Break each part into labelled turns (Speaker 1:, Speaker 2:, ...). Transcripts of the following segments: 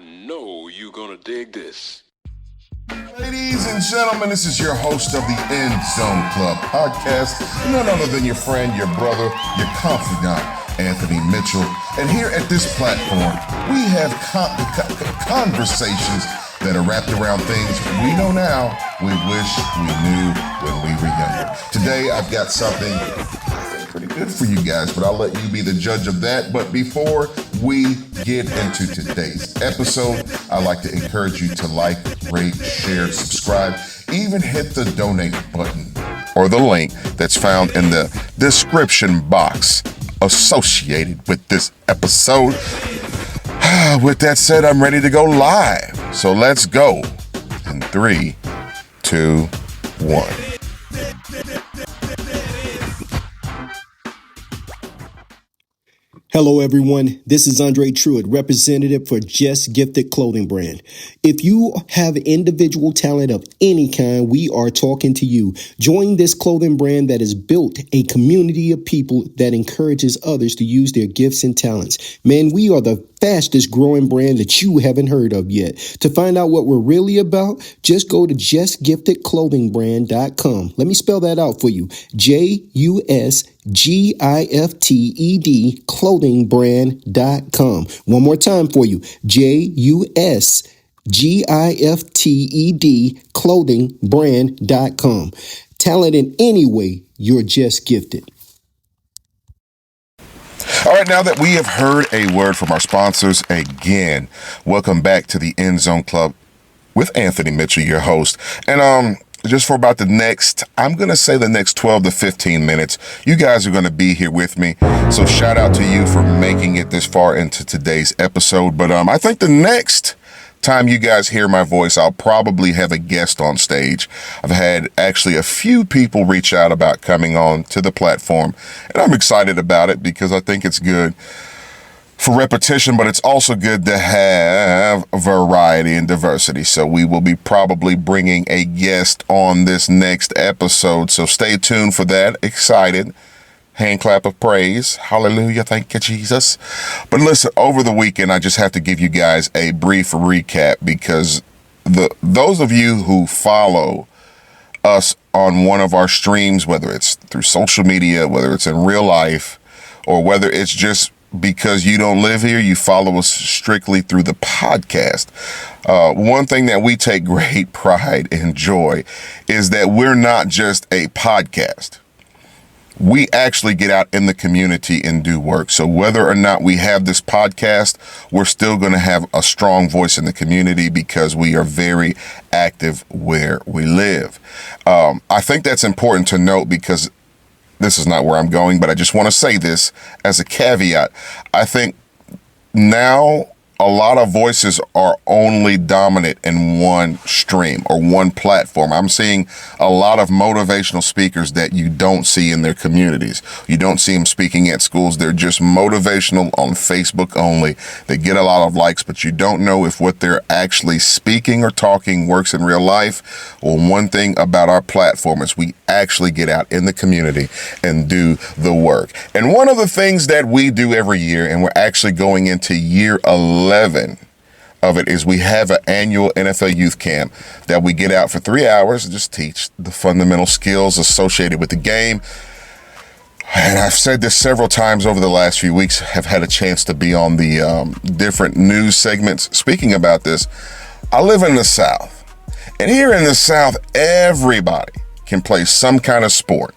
Speaker 1: know you're gonna dig this.
Speaker 2: Ladies and gentlemen, this is your host of the Endzone Club Podcast, none other than your friend, your brother, your confidant, Anthony Mitchell. And here at this platform, we have conversations that are wrapped around things we know now we wish we knew when we were younger. Today, I've got something pretty good for you guys, but I'll let you be the judge of that. But before we get into today's episode, I'd like to encourage you to like, rate, share, subscribe, even hit the donate button or the link that's found in the description box associated with this episode. With that said, I'm ready to go live. So let's go in 3, 2, 1.
Speaker 3: Hello, everyone. This is Andre Truitt, representative for Just Gifted Clothing Brand. If you have individual talent of any kind, we are talking to you. Join this clothing brand that has built a community of people that encourages others to use their gifts and talents. Man, we are the fastest growing brand that you haven't heard of yet. To find out what we're really about, just go to justgiftedclothingbrand.com. Let me spell that out for you. JUSGIFTED clothingbrand.com. One more time for you. JUSGIFTED clothingbrand.com. Talent in any way, you're just gifted.
Speaker 2: All right, now that we have heard a word from our sponsors, again, welcome back to the Endzone Club with Anthony Mitchell, your host. And just for about the next 12 to 15 minutes, you guys are going to be here with me. So shout out to you for making it this far into today's episode. But I think the next time you guys hear my voice, I'll probably have a guest on stage. I've had actually a few people reach out about coming on to the platform, and I'm excited about it because I think it's good for repetition, but it's also good to have variety and diversity. So we will be probably bringing a guest on this next episode. So stay tuned for that. Excited. Hand clap of praise. Hallelujah. Thank you, Jesus. But listen, over the weekend, I just have to give you guys a brief recap because those of you who follow us on one of our streams, whether it's through social media, whether it's in real life, or whether it's just because you don't live here, you follow us strictly through the podcast. One thing that we take great pride and joy is that we're not just a podcast. We actually get out in the community and do work. So whether or not we have this podcast, we're still going to have a strong voice in the community because we are very active where we live. I think that's important to note because this is not where I'm going, but I just want to say this as a caveat. I think now a lot of voices are only dominant in one stream or one platform. I'm seeing a lot of motivational speakers that you don't see in their communities. You don't see them speaking at schools. They're just motivational on Facebook only. They get a lot of likes, but you don't know if what they're actually speaking or talking works in real life. Well, one thing about our platform is we actually get out in the community and do the work. And one of the things that we do every year, and we're actually going into year 11 of it, is we have an annual NFL youth camp that we get out for 3 hours and just teach the fundamental skills associated with the game. And I've said this several times over the last few weeks, have had a chance to be on the different news segments speaking about this. I live in the South, and here in the South, everybody can play some kind of sport,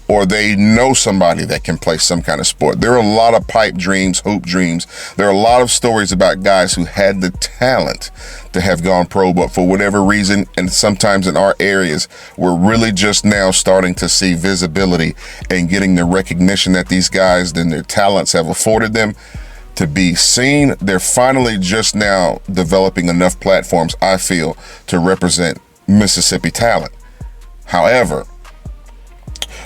Speaker 2: or they know somebody that can play some kind of sport. There are a lot of pipe dreams, hoop dreams. There are a lot of stories about guys who had the talent to have gone pro, but for whatever reason, and sometimes in our areas, we're really just now starting to see visibility and getting the recognition that these guys and their talents have afforded them to be seen. They're finally just now developing enough platforms, I feel, to represent Mississippi talent. However,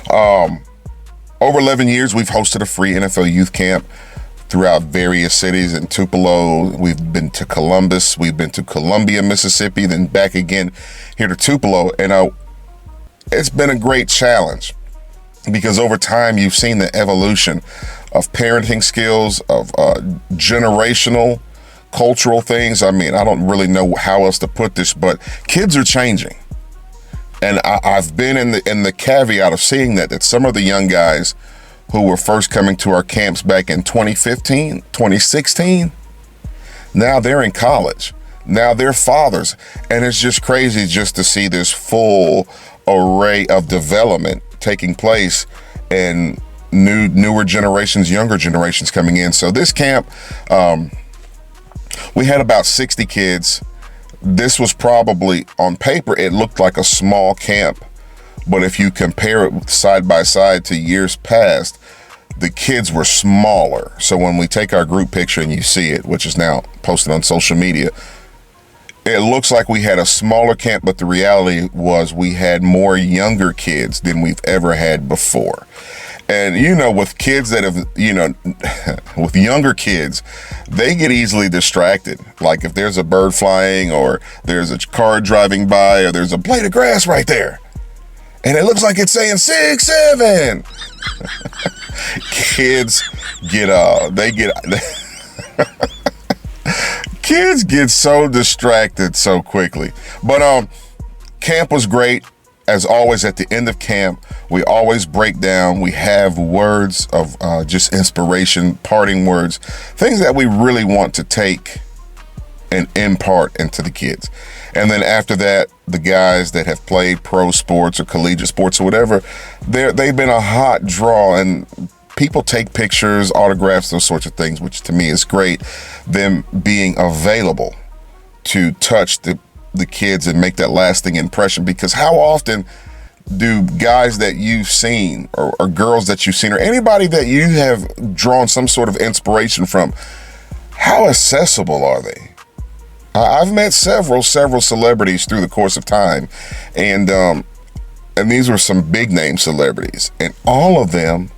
Speaker 2: over 11 years, we've hosted a free NFL youth camp throughout various cities. In Tupelo, we've been to Columbus, we've been to Columbia, Mississippi, then back again here to Tupelo. And it's been a great challenge because over time, you've seen the evolution of parenting skills, of generational cultural things. I mean, I don't really know how else to put this, but kids are changing. And I've been in the caveat of seeing that some of the young guys who were first coming to our camps back in 2015, 2016, now they're in college. Now they're fathers. And it's just crazy just to see this full array of development taking place and newer generations, younger generations coming in. So this camp, we had about 60 kids. This was probably, on paper, it looked like a small camp. But if you compare it side by side to years past, the kids were smaller. So when we take our group picture and you see it, which is now posted on social media, it looks like we had a smaller camp, but the reality was we had more younger kids than we've ever had before. And, with kids that have, with younger kids, they get easily distracted. Like if there's a bird flying or there's a car driving by or there's a blade of grass right there. And it looks like it's saying 6, 7. Kids kids get so distracted so quickly. But camp was great. As always, at the end of camp, we always break down. We have words of just inspiration, parting words, things that we really want to take and impart into the kids. And then after that, the guys that have played pro sports or collegiate sports or whatever, they've been a hot draw, and people take pictures, autographs, those sorts of things, which to me is great. Them being available to touch the kids and make that lasting impression, because how often do guys that you've seen or girls that you've seen or anybody that you have drawn some sort of inspiration from, how accessible are they? I've met several celebrities through the course of time, and these were some big name celebrities, and all of them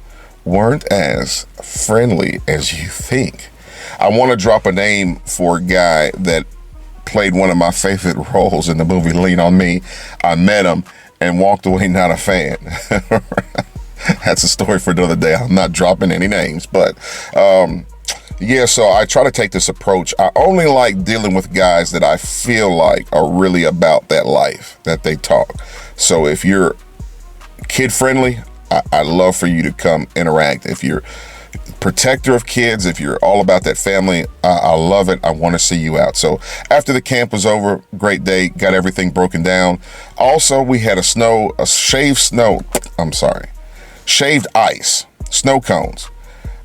Speaker 2: weren't as friendly as you think. I want to drop a name for a guy that played one of my favorite roles in the movie Lean on Me. I met him and walked away not a fan. That's a story for another day. I'm not dropping any names, but so I try to take this approach. I only like dealing with guys that I feel like are really about that life that they talk. So if you're kid friendly, I'd love for you to come interact. If you're protector of kids, if you're all about that family, I love it. I want to see you out. So after the camp was over, great day, got everything broken down. Also, we had shaved ice, snow cones.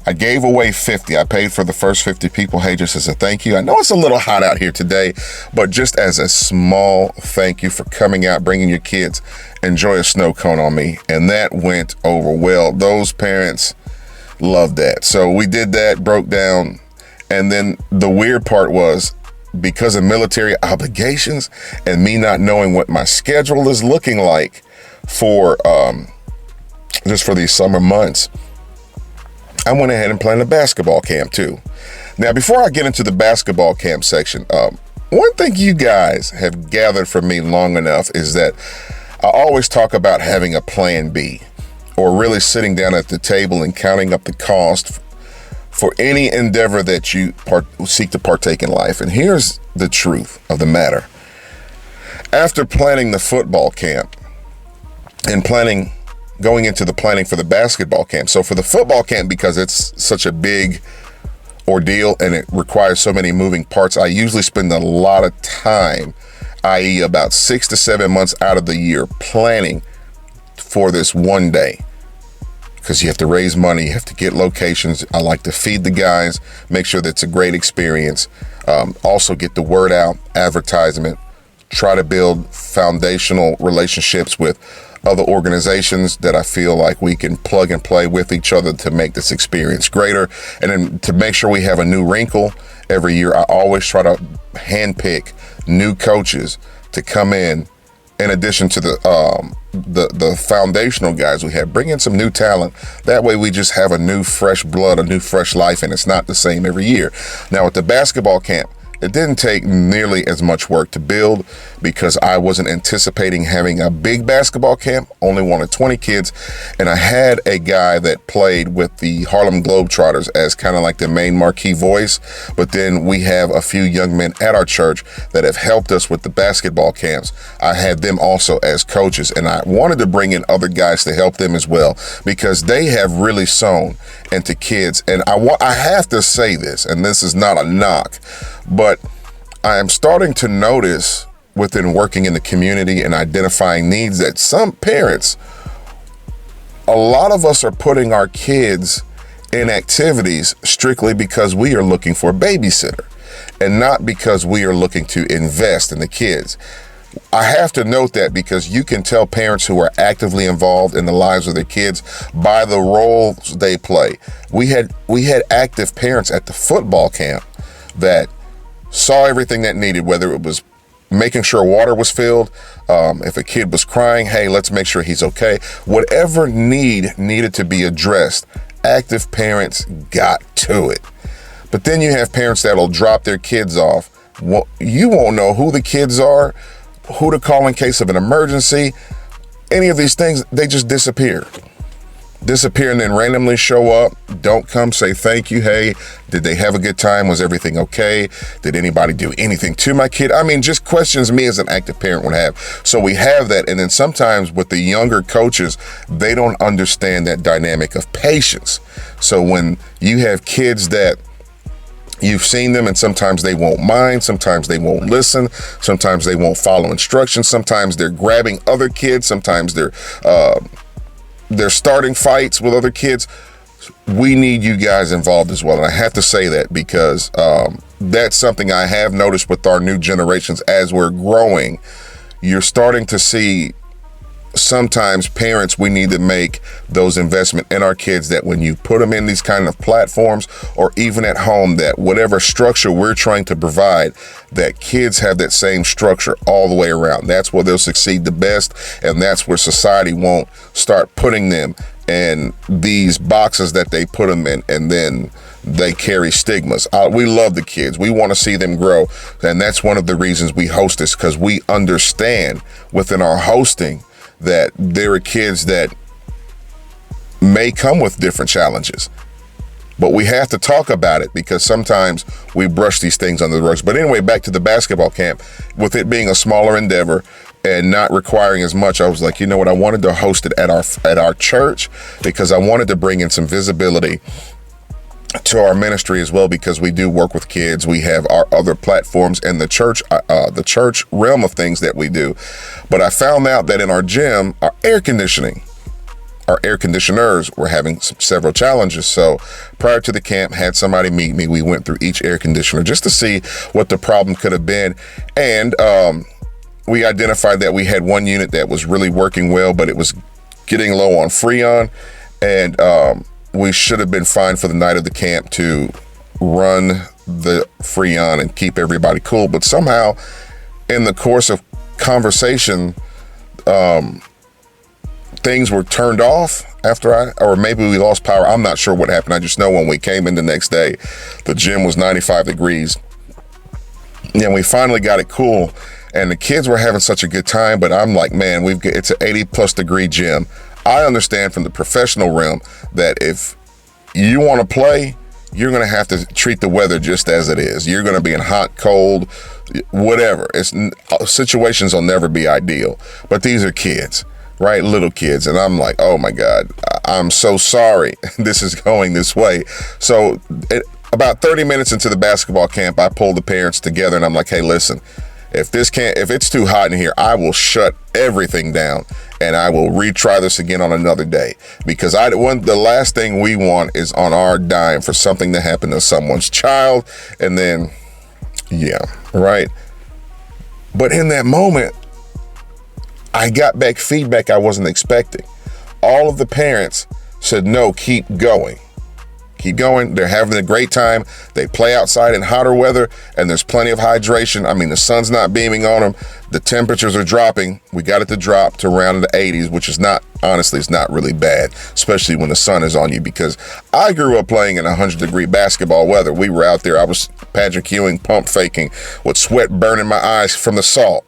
Speaker 2: I gave away 50. I paid for the first 50 people. Hey, just as a thank you. I know it's a little hot out here today, but just as a small thank you for coming out, bringing your kids, enjoy a snow cone on me. And that went over well. Those parents loved that. So we did that, broke down. And then the weird part was, because of military obligations and me not knowing what my schedule is looking like for just for these summer months, I went ahead and planned a basketball camp too. Now, before I get into the basketball camp section, one thing you guys have gathered from me long enough is that I always talk about having a plan B, or really sitting down at the table and counting up the cost for any endeavor that you seek to partake in life. And here's the truth of the matter. After planning the football camp and going into the planning for the basketball camp. So for the football camp, because it's such a big ordeal and it requires so many moving parts, I usually spend a lot of time, i.e. about 6 to 7 months out of the year, planning for this one day. Because you have to raise money, you have to get locations. I like to feed the guys, make sure that it's a great experience. Also get the word out, advertisement, try to build foundational relationships with other organizations that I feel like we can plug and play with each other to make this experience greater. And then to make sure we have a new wrinkle every year, I always try to handpick new coaches to come in addition to the foundational guys we have. Bring in some new talent. That way we just have a new fresh blood, a new fresh life, and it's not the same every year. Now with the basketball camp, It didn't take nearly as much work to build because I wasn't anticipating having a big basketball camp, only wanted 20 kids. And I had a guy that played with the Harlem Globetrotters as kind of like the main marquee voice. But then we have a few young men at our church that have helped us with the basketball camps. I had them also as coaches, and I wanted to bring in other guys to help them as well because they have really sown into kids. And I have to say this, and this is not a knock, but I am starting to notice within working in the community and identifying needs that some parents, a lot of us are putting our kids in activities strictly because we are looking for a babysitter and not because we are looking to invest in the kids. I have to note that because you can tell parents who are actively involved in the lives of their kids by the roles they play. We had active parents at the football camp that saw everything that needed, whether it was making sure water was filled, if a kid was crying, hey, let's make sure he's okay. Whatever needed to be addressed, active parents got to it. But then you have parents that'll drop their kids off. Well, you won't know who the kids are, who to call in case of an emergency. Any of these things, they just disappear and then randomly show up, don't come say thank you. Hey, did they have a good time? Was everything okay? Did anybody do anything to my kid? I mean, just questions me as an active parent would have. So we have that. And then sometimes with the younger coaches, they don't understand that dynamic of patience. So when you have kids that you've seen them and sometimes they won't mind, sometimes they won't listen, sometimes they won't follow instructions, sometimes they're grabbing other kids, sometimes they're starting fights with other kids. We need you guys involved as well. And I have to say that because that's something I have noticed with our new generations as we're growing. You're starting to see sometimes parents, we need to make those investment in our kids that when you put them in these kind of platforms or even at home, that whatever structure we're trying to provide, that kids have that same structure all the way around. That's where they'll succeed the best. And that's where society won't start putting them in these boxes that they put them in, and then they carry stigmas. We love the kids. We want to see them grow. And that's one of the reasons we host this, because we understand within our hosting that there are kids that may come with different challenges, but we have to talk about it because sometimes we brush these things under the rugs. But anyway, back to the basketball camp. With it being a smaller endeavor and not requiring as much, I was like, you know what, I wanted to host it at our church because I wanted to bring in some visibility to our ministry as well, because we do work with kids. We have our other platforms and the church realm of things that we do. But I found out that in our gym, our air conditioners were having several challenges. So prior to the camp, had somebody meet me. We went through each air conditioner just to see what the problem could have been. And we identified that we had one unit that was really working well, but it was getting low on Freon. And we should have been fine for the night of the camp to run the Freon and keep everybody cool. But somehow in the course of conversation, things were turned off or maybe we lost power. I'm not sure what happened. I just know when we came in the next day, the gym was 95 degrees. And we finally got it cool. And the kids were having such a good time. But I'm like, man, it's an 80 plus degree gym. I understand from the professional realm that if you want to play, you're going to have to treat the weather just as it is. You're going to be in hot, cold, whatever. Situations will never be ideal. But these are kids, right? Little kids. And I'm like, oh my God, I'm so sorry this is going this way. So about 30 minutes into the basketball camp, I pulled the parents together and I'm like, hey, listen, if it's too hot in here, I will shut everything down and I will retry this again on another day, because the last thing we want is on our dime for something to happen to someone's child. And then, yeah, right. But in that moment, I got back feedback I wasn't expecting. All of the parents said, no, keep going. Keep going. They're having a great time. They play outside in hotter weather, and there's plenty of hydration. I mean, the sun's not beaming on them. The temperatures are dropping. We got it to drop to around the 80s, which is not, honestly, it's not really bad, especially when the sun is on you, because I grew up playing in 100-degree basketball weather. We were out there. I was Patrick Ewing, pump faking, with sweat burning my eyes from the salt.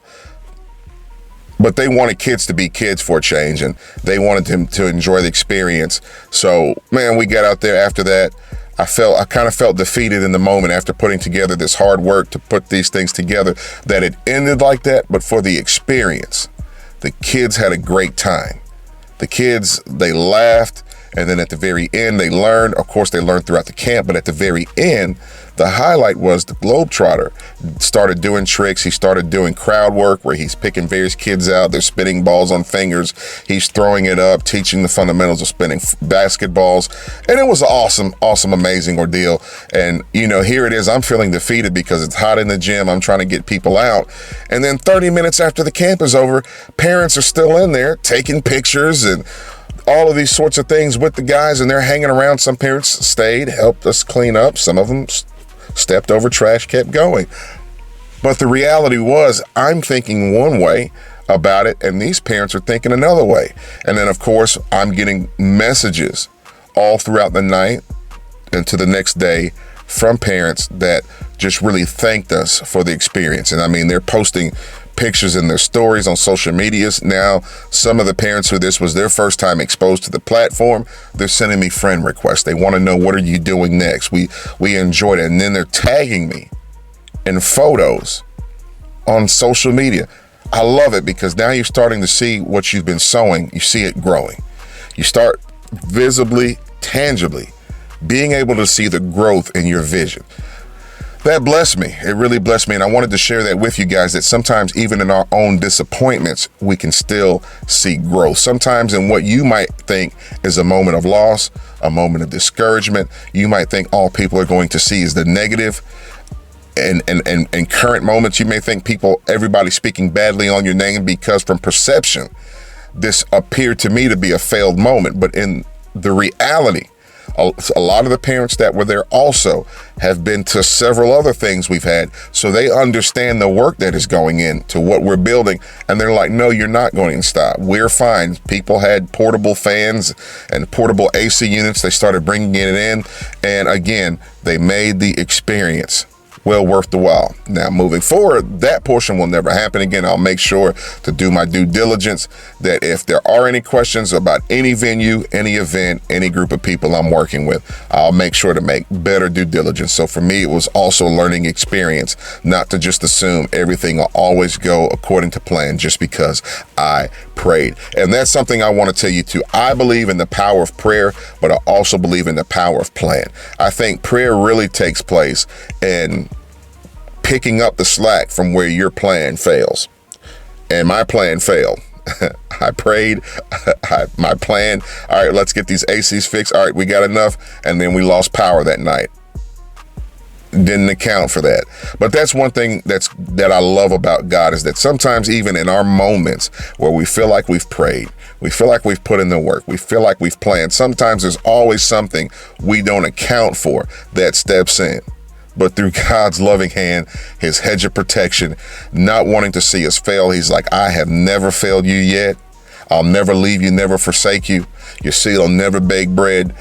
Speaker 2: But they wanted kids to be kids for a change, and they wanted them to enjoy the experience. So, man, we got out there after that. I kind of felt defeated in the moment after putting together this hard work to put these things together, that it ended like that. But for the experience, the kids had a great time. The kids, they laughed. And then at the very end, they learned. Of course, they learned throughout the camp. But at the very end, the highlight was the Globetrotter started doing tricks. He started doing crowd work where he's picking various kids out. They're spinning balls on fingers. He's throwing it up, teaching the fundamentals of spinning basketballs. And it was an awesome, amazing ordeal. And, you know, here it is. I'm feeling defeated because it's hot in the gym. I'm trying to get people out. And then 30 minutes after the camp is over, parents are still in there taking pictures and all of these sorts of things with the guys, and they're hanging around. Some parents stayed, helped us clean up. Some of them stepped over trash, kept going. But the reality was, I'm thinking one way about it, and these parents are thinking another way. And then, of course, I'm getting messages all throughout the night and to the next day from parents that just really thanked us for the experience. And I mean, they're posting pictures in their stories on social medias. Now, some of the parents who this was their first time exposed to the platform, they're sending me friend requests. They want to know, what are you doing next? We enjoyed it. And then they're tagging me in photos on social media. I love it, because now you're starting to see what you've been sowing. You see it growing. You start visibly, tangibly being able to see the growth in your vision. That blessed me. It really blessed me. And I wanted to share that with you guys, that sometimes even in our own disappointments, we can still see growth. Sometimes in what you might think is a moment of loss, a moment of discouragement, you might think all people are going to see is the negative. And in current moments, you may think everybody speaking badly on your name, because from perception, this appeared to me to be a failed moment. But in the reality, a lot of the parents that were there also have been to several other things we've had. So they understand the work that is going into what we're building. And they're like, no, you're not going to stop. We're fine. People had portable fans and portable AC units. They started bringing it in. And again, they made the experience well worth the while. Now, moving forward, that portion will never happen again. I'll make sure to do my due diligence, that if there are any questions about any venue, any event, any group of people I'm working with, I'll make sure to make better due diligence. So for me, it was also a learning experience, not to just assume everything will always go according to plan just because I prayed. And that's something I want to tell you too. I believe in the power of prayer, but I also believe in the power of plan. I think prayer really takes place in picking up the slack from where your plan fails. And my plan failed. I prayed, my plan, all right, let's get these ACs fixed. All right, we got enough. And then we lost power that night. Didn't account for that. But that's one thing that I love about God, is that sometimes even in our moments where we feel like we've prayed, we feel like we've put in the work, we feel like we've planned, sometimes there's always something we don't account for that steps in. But through God's loving hand, his hedge of protection, not wanting to see us fail, he's like, I have never failed you yet. I'll never leave you, never forsake you. Your seed will never bake bread.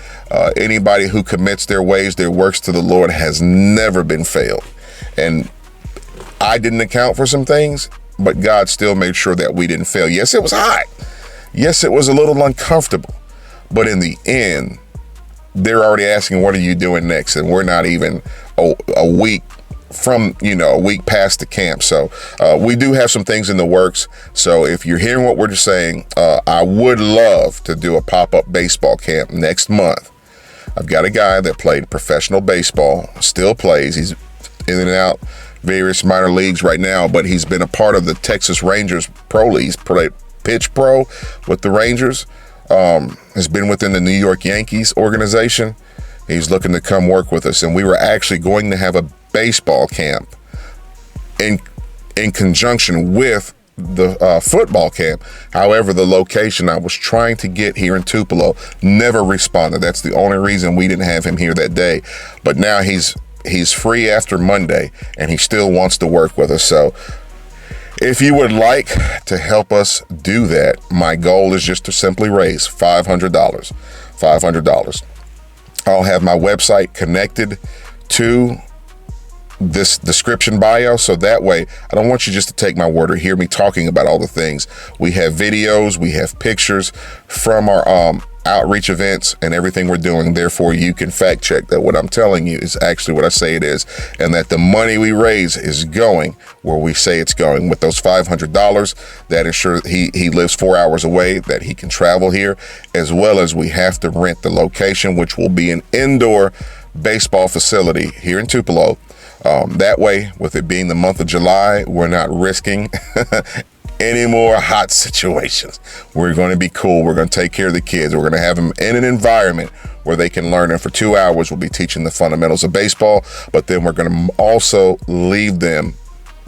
Speaker 2: Anybody who commits their ways, their works to the Lord, has never been failed. And I didn't account for some things, but God still made sure that we didn't fail. Yes, it was hot. Yes, it was a little uncomfortable. But in the end, they're already asking, what are you doing next? And we're not even a week from, a week past the camp. So we do have some things in the works. So if you're hearing what we're saying, I would love to do a pop-up baseball camp next month. I've got a guy that played professional baseball, still plays. He's in and out various minor leagues right now, but he's been a part of the Texas Rangers Pro League. He's played pitch pro with the Rangers. Has been within the New York Yankees organization. He's looking to come work with us. And we were actually going to have a baseball camp in conjunction with the football camp. However, the location I was trying to get here in Tupelo never responded. That's the only reason we didn't have him here that day. But now he's free after Monday, and he still wants to work with us. So if you would like to help us do that, my goal is just to simply raise $500. $500. I'll have my website connected to this description bio, so that way I don't want you just to take my word or hear me talking about all the things. We have videos, we have pictures from our outreach events and everything we're doing. Therefore, you can fact check that what I'm telling you is actually what I say it is, and that the money we raise is going where we say it's going. With those $500, that ensures he lives 4 hours away, that he can travel here, as well as we have to rent the location, which will be an indoor baseball facility here in Tupelo. That way, with it being the month of July, we're not risking any more hot situations. We're going to be cool. We're going to take care of the kids. We're going to have them in an environment where they can learn. And for 2 hours, we'll be teaching the fundamentals of baseball. But then we're going to also leave them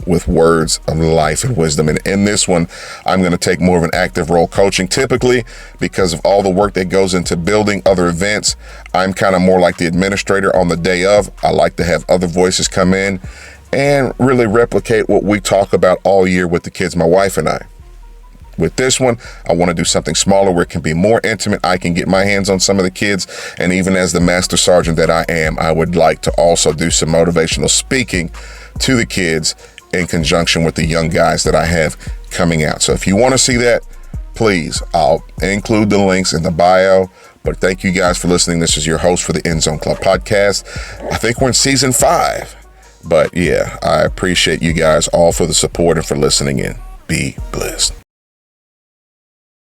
Speaker 2: with words of life and wisdom. And in this one, I'm going to take more of an active role coaching. Typically, because of all the work that goes into building other events, I'm kind of more like the administrator on the day of. I like to have other voices come in and really replicate what we talk about all year with the kids, my wife and I. With this one, I want to do something smaller where it can be more intimate. I can get my hands on some of the kids. And even as the master sergeant that I am, I would like to also do some motivational speaking to the kids in conjunction with the young guys that I have coming out. So if you want to see that, please, I'll include the links in the bio. But thank you guys for listening. This is your host for the Endzone Club Podcast. I think we're in season 5. But yeah, I appreciate you guys all for the support and for listening in. Be blessed.